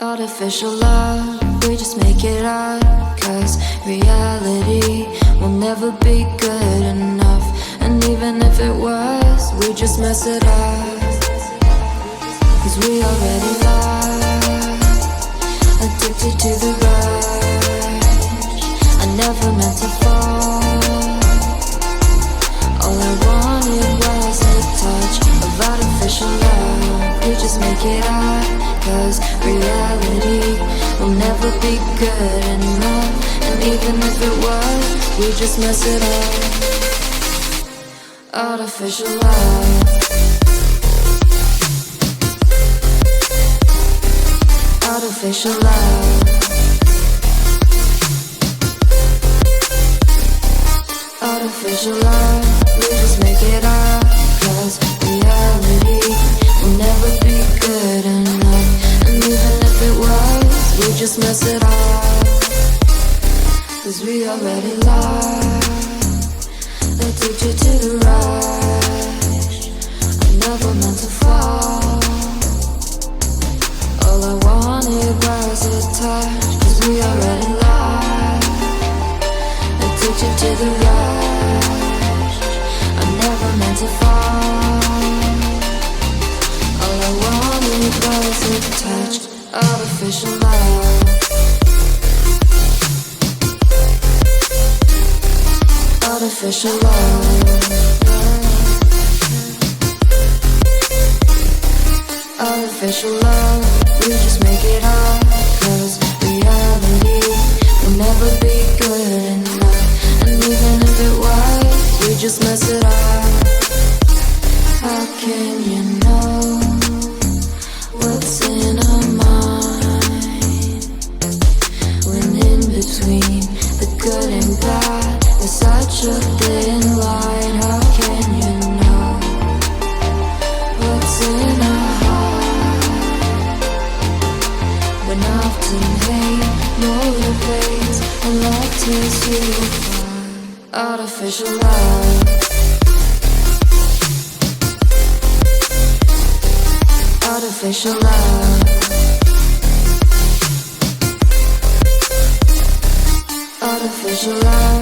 Artificial love, we just make it up, 'cause reality will never be good enough. And even if it was, we just mess it up, 'cause we already lost, addicted to the rush. I never meant to fall, all I wanted was a touch of artificial love. We just make it up, 'cause reality will never be good enough. And even if it was, we just mess it up. Artificial love, artificial love, artificial love. We just make it up, 'cause reality will never be good enough. And even if it was, we just mess it up, 'cause we already lost, addicted to the rush. I never meant to fall, all I wanted was a touch, 'cause we already lost, addicted to the rush. I never meant to fall, all I wanted was a touch. Artificial love, artificial love, artificial love. We just make it up, 'cause reality will never be good enough. And even if it was, we just mess it up. How can you know what's in our mind, when in between the good and bad there's such a thin line? How can you know what's in our heart, when often hate motivates and love tears you apart? Artificial love, artificial love, artificial love.